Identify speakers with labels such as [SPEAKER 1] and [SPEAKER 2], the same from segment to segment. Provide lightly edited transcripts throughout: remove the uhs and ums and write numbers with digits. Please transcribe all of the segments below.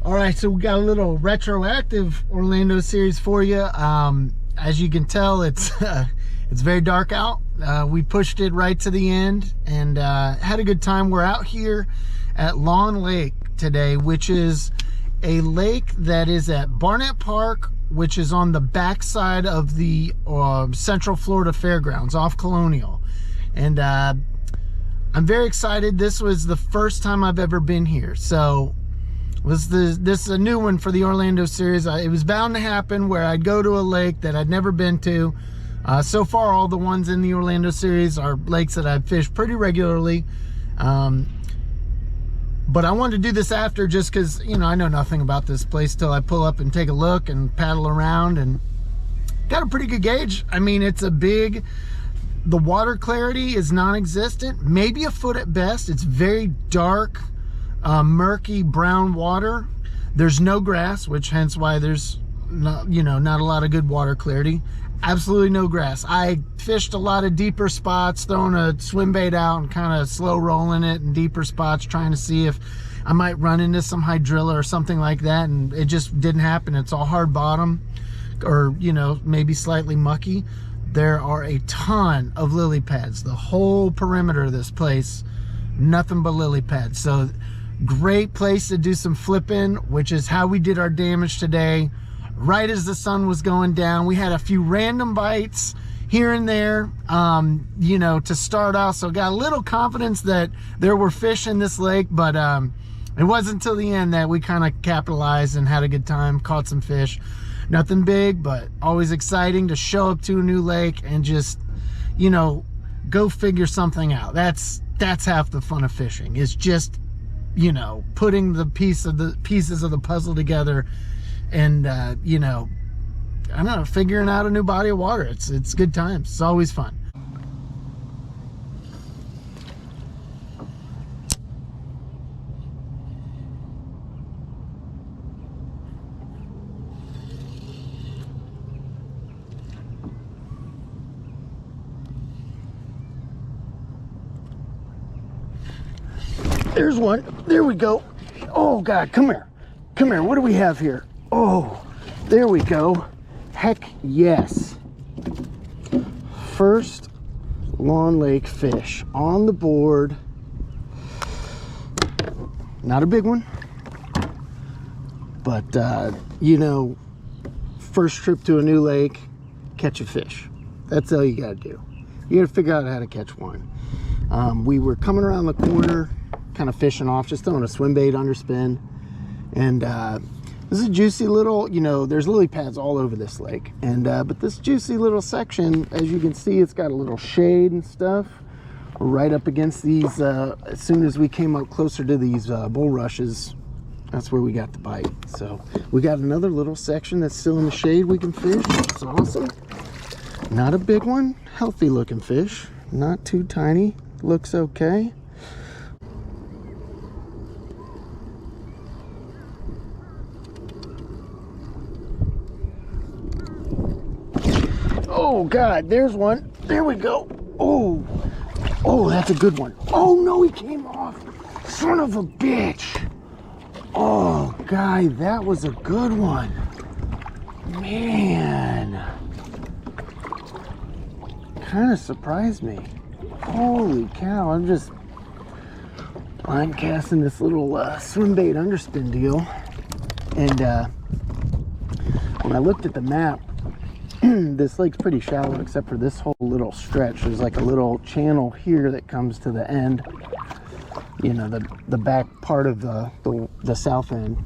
[SPEAKER 1] All right, so we got a little retroactive Orlando series for you. As you can tell, it's it's very dark out. We pushed it right to the end and had a good time. We're out here at Lawne Lake today, which is a lake that is at Barnett Park, which is on the backside of the Central Florida Fairgrounds off Colonial. And I'm very excited. This was the first time I've ever been here. So this is a new one for the Orlando series. It was bound to happen where I'd go to a lake that I'd never been to. So far, all the ones in the Orlando series are lakes that I've fished pretty regularly. But I wanted to do this after just because, you know, I know nothing about this place till I pull up and take a look and paddle around, and got a pretty good gauge. I mean, it's a big, the water clarity is non-existent, maybe a foot at best. It's very dark, murky brown water. There's no grass, which hence why there's not, you know, not a lot of good water clarity. Absolutely no grass. I fished a lot of deeper spots, throwing a swim bait out and kind of slow rolling it in deeper spots, trying to see if I might run into some hydrilla or something like that, and it just didn't happen. It's all hard bottom, or, you know, maybe slightly mucky. There are a ton of lily pads. The whole perimeter of this place, nothing but lily pads. So great place to do some flipping, which is how we did our damage today. Right as the sun was going down, we had a few random bites here and there, you know, to start out. So got a little confidence that there were fish in this lake, but it wasn't until the end that we kind of capitalized and had a good time, caught some fish. Nothing big, but always exciting to show up to a new lake and just, you know, go figure something out. That's half the fun of fishing, is just, you know, putting the pieces of the puzzle together and you know, I don't know, figuring out a new body of water. It's good times. It's always fun. There's one. There we go. Oh God, come here. Come here. What do we have here? Oh, there we go. Heck yes. First Lawne Lake fish on the board. Not a big one, but you know, first trip to a new lake, catch a fish. That's all you gotta do. You gotta figure out how to catch one. We were coming around the corner, kind of fishing off, just throwing a swim bait underspin, and this is a juicy little, you know, there's lily pads all over this lake, and but this juicy little section, as you can see, it's got a little shade and stuff right up against these. As soon as we came up closer to these bulrushes, that's where we got the bite. So we got another little section that's still in the shade we can fish. It's awesome. Not a big one, healthy looking fish, not too tiny, looks okay. Oh God, there's one. There we go. Oh, that's a good one. Oh no, he came off. Son of a bitch. Oh, guy, that was a good one. Man. Kind of surprised me. Holy cow, I'm just line casting this little swim bait underspin deal. And when I looked at the map, this lake's pretty shallow except for this whole little stretch. There's like a little channel here that comes to the end, you know, the back part of the south end.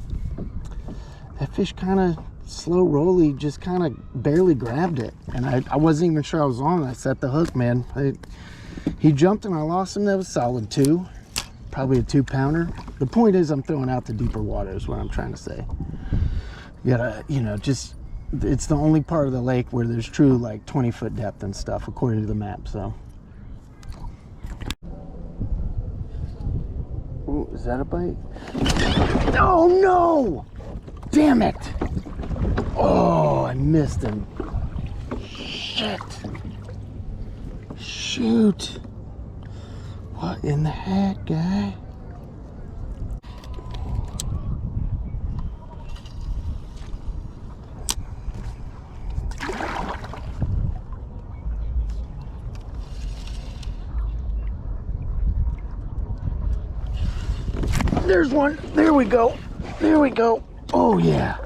[SPEAKER 1] That fish kind of slow rolly, just kind of barely grabbed it, and I wasn't even sure I was on. I set the hook, man. He jumped and I lost him. That was solid 2, probably a 2-pounder. The point is, I'm throwing out the deeper water is what I'm trying to say. You gotta, you know, just, it's the only part of the lake where there's true like 20-foot depth and stuff according to the map. So ooh, is that a bite? Oh no, damn it. Oh, I missed him. Shit. Shoot. What in the heck, guy? There's one. There we go. There we go. Oh yeah.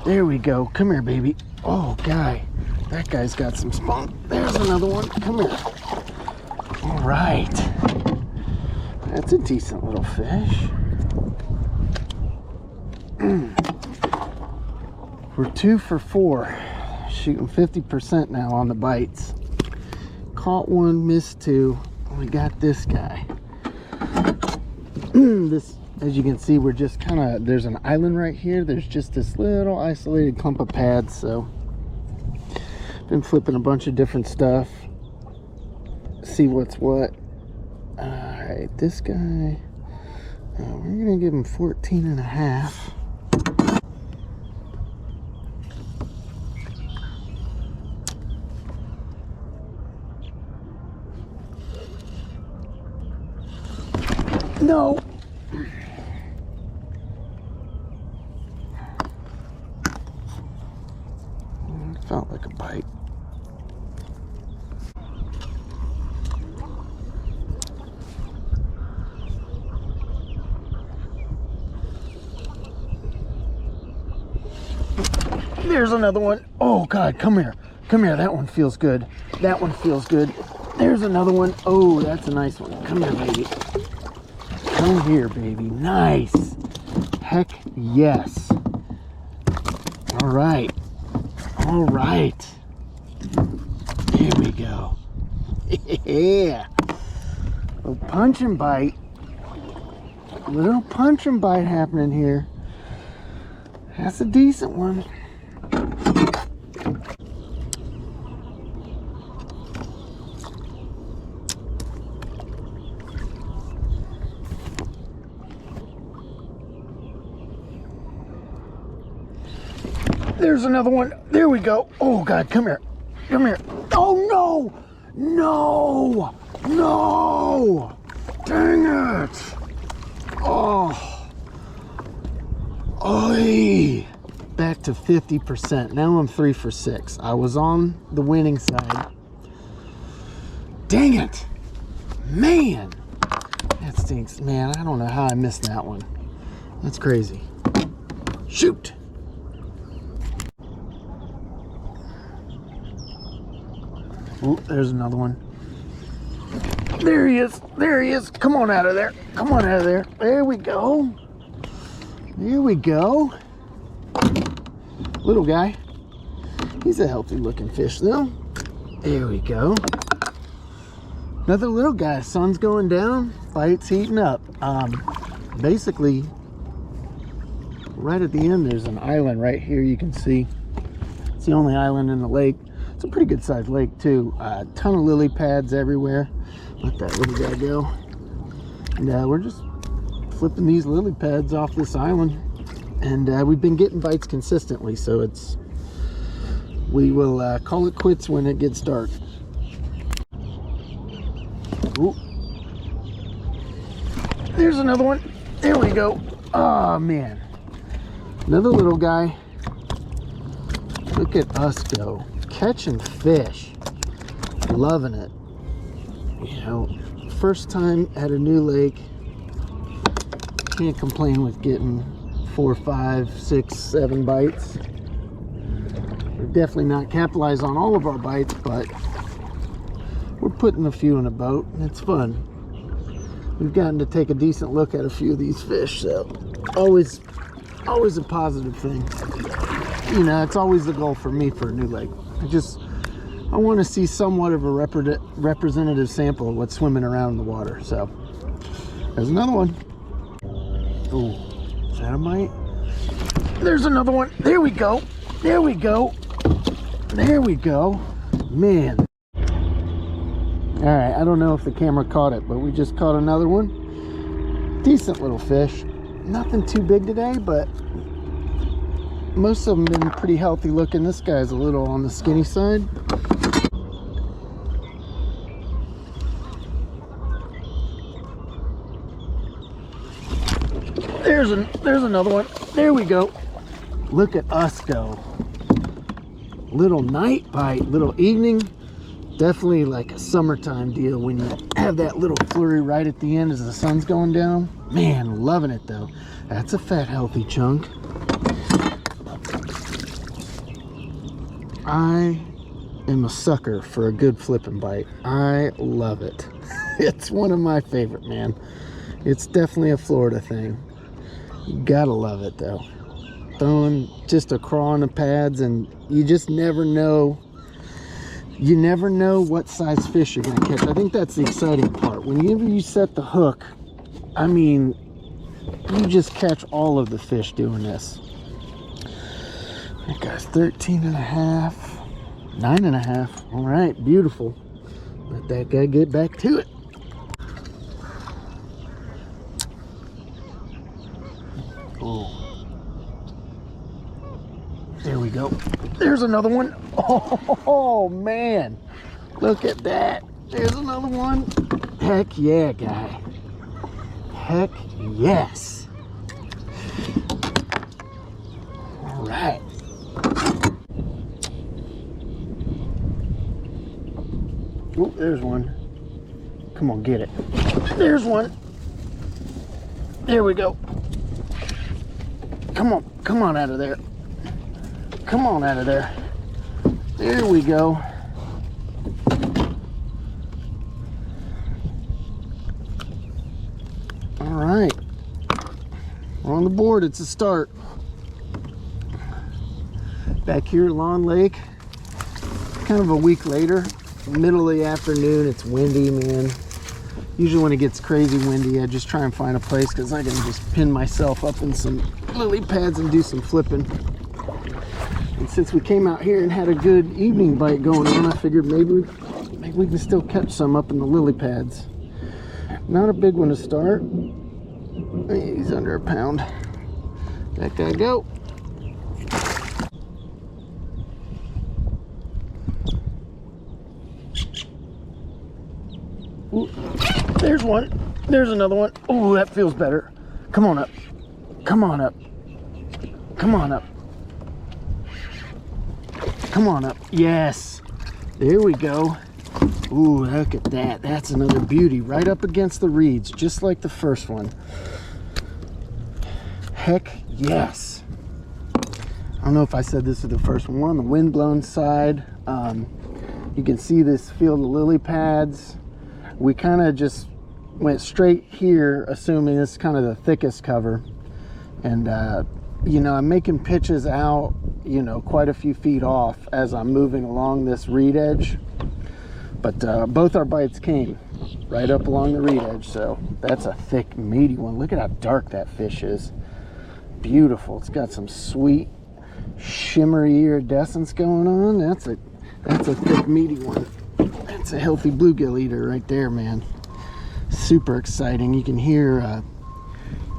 [SPEAKER 1] There we go. Come here, baby. Oh, guy. That guy's got some spunk. There's another one. Come here. All right. That's a decent little fish. We're 2 for 4. Shooting 50% now on the bites. Caught one, missed 2. We got this guy. This, as you can see, we're just kind of, there's an island right here. There's just this little isolated clump of pads. So been flipping a bunch of different stuff, see what's what. All right, this guy, we're gonna give him 14.5. No. Felt like a bite. There's another one. Oh God, come here. Come here. That one feels good. That one feels good. There's another one. Oh, that's a nice one. Come here, baby. Come here, baby. Nice. Heck yes. All right. All right. Here we go. Yeah. A punch and bite. A little punch and bite happening here. That's a decent one. There's another one. There we go. Oh God, come here. Come here. Oh no! No! No! Dang it! Oh. Oy. Back to 50%. Now I'm 3 for 6. I was on the winning side. Dang it! Man! That stinks. Man, I don't know how I missed that one. That's crazy. Shoot! Ooh, there's another one. There he is. There he is. Come on out of there. Come on out of there. There we go. There we go. Little guy. He's a healthy looking fish though. There we go. Another little guy. Sun's going down. Bite's heating up. Basically, right at the end, there's an island right here. You can see. It's the only island in the lake. It's a pretty good sized lake too. A ton of lily pads everywhere. Let that little guy go. And we're just flipping these lily pads off this island. And we've been getting bites consistently, so it's, we will call it quits when it gets dark. Ooh. There's another one. There we go. Oh man. Another little guy. Look at us go. Catching fish. Loving it. You know, first time at a new lake. Can't complain with getting 4, 5, 6, 7 bites. We're definitely not capitalized on all of our bites, but we're putting a few in a boat and it's fun. We've gotten to take a decent look at a few of these fish, so always a positive thing. You know, it's always the goal for me for a new lake. I want to see somewhat of a representative sample of what's swimming around in the water. So there's another one. Oh, is that a mite? There's another one. There we go. There we go. There we go. Man. All right, I don't know if the camera caught it, but we just caught another one. Decent little fish. Nothing too big today, but most of them been pretty healthy looking. This guy's a little on the skinny side. There's another one. There we go. Look at us go. Little night bite, little evening Definitely like a summertime deal when you have that little flurry right at the end as the sun's going down. Man, loving it though. That's a fat, healthy chunk. I am a sucker for a good flipping bite. I love it. It's one of my favorite, man. It's definitely a Florida thing. You gotta love it though. Throwing just a crawl on the pads, and you just never know. You never know what size fish you're gonna catch. I think that's the exciting part. Whenever you set the hook, I mean, you just catch all of the fish doing this. That guy's 13 and a half, 9 and a half. All right, beautiful. Let that guy get back to it. Oh, there we go. There's another one. Oh man, look at that. There's another one. Heck yeah, guy. Heck yes. All right. Oh, there's one. Come on, get it. There's one. There we go. Come on out of there. Come on out of there. There we go. All right. We're on the board. It's a start. Back here at Lawne Lake. Kind of a week later. Middle of the afternoon. It's windy, man. Usually when it gets crazy windy, I just try and find a place because I can just pin myself up in some lily pads and do some flipping. And since we came out here and had a good evening bite going on, I figured maybe we can still catch some up in the lily pads. Not a big one to start. He's under a pound. That guy go. Ooh, there's one. There's another one. Oh, that feels better. Come on up. Come on up. Come on up. Come on up. Yes. There we go. Ooh, look at that. That's another beauty right up against the reeds, just like the first one. Heck yes. I don't know if I said this is the first one. We're on the wind-blown side. You can see this field of lily pads. We kind of just went straight here, assuming this is kind of the thickest cover. And you know, I'm making pitches out, you know, quite a few feet off as I'm moving along this reed edge. But both our bites came right up along the reed edge, so that's a thick, meaty one. Look at how dark that fish is. Beautiful. It's got some sweet, shimmery iridescence going on. That's a thick, meaty one. That's a healthy bluegill eater right there, man. Super exciting. You can hear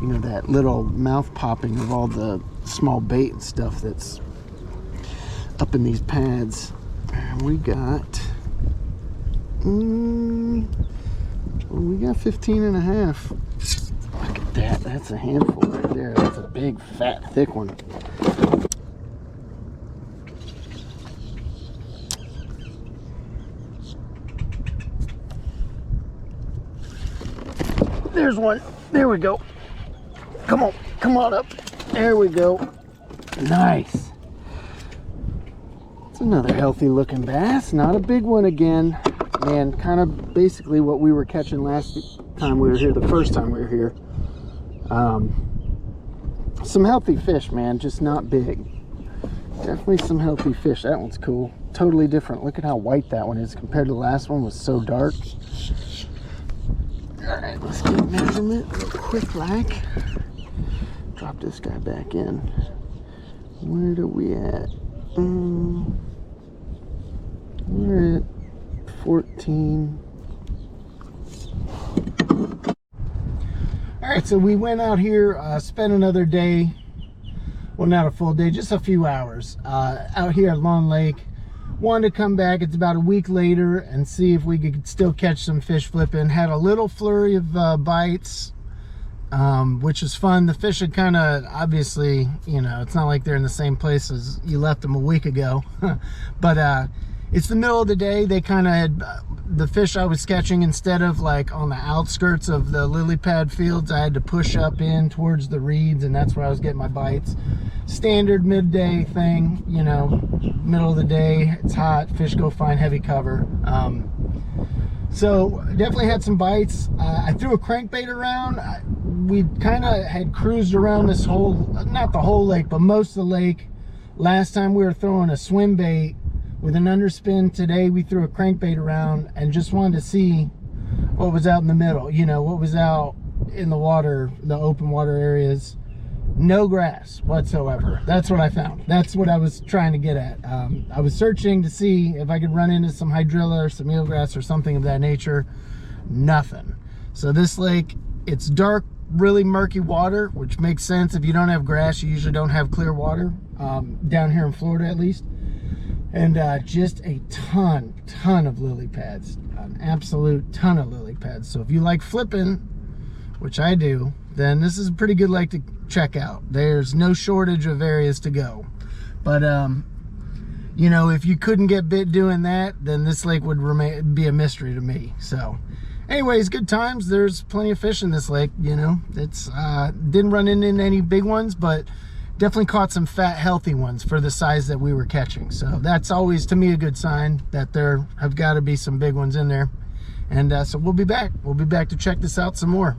[SPEAKER 1] you know, that little mouth popping of all the small bait and stuff that's up in these pads. And we got 15 and a half. Look at that. That's a handful right there. That's a big, fat, thick one. There's one. There we go. Come on up. There we go. Nice. It's another healthy looking bass. Not a big one again. And kind of basically what we were catching last time we were here, the first time we were here. Some healthy fish, man, just not big. Definitely some healthy fish. That one's cool. Totally different. Look at how white that one is compared to the last one. Was so dark. All right, let's get a measurement real quick, like. Drop this guy back in. Where are we at? We're at 14. All right, so we went out here, spent another day, well, not a full day, just a few hours out here at Lawne Lake. Wanted to come back, it's about a week later, and see if we could still catch some fish flipping. Had a little flurry of bites, which was fun. The fish had kind of, obviously, you know, it's not like they're in the same place as you left them a week ago. But it's the middle of the day. They kind of had the fish I was catching, instead of like on the outskirts of the lily pad fields, I had to push up in towards the reeds, and that's where I was getting my bites. Standard midday thing, you know, middle of the day, it's hot, fish go find heavy cover. So definitely had some bites. I threw a crankbait around. We kind of had cruised around this whole, not the whole lake, but most of the lake. Last time we were throwing a swim bait with an underspin. Today we threw a crankbait around and just wanted to see what was out in the middle, you know, what was out in the water, the open water areas. No grass whatsoever. That's what I found. That's what I was trying to get at. I was searching to see if I could run into some hydrilla or some eelgrass or something of that nature. Nothing. So this lake, it's dark, really murky water, which makes sense. If you don't have grass, you usually don't have clear water, down here in Florida at least. And just a ton of lily pads, an absolute ton of lily pads. So if you like flipping, which I do, then this is a pretty good lake to check out. There's no shortage of areas to go. But you know, if you couldn't get bit doing that, then this lake would be a mystery to me. So anyways, good times. There's plenty of fish in this lake, you know. It's didn't run into any big ones, but definitely caught some fat, healthy ones for the size that we were catching. So that's always, to me, a good sign that there have got to be some big ones in there. And so we'll be back. We'll be back to check this out some more.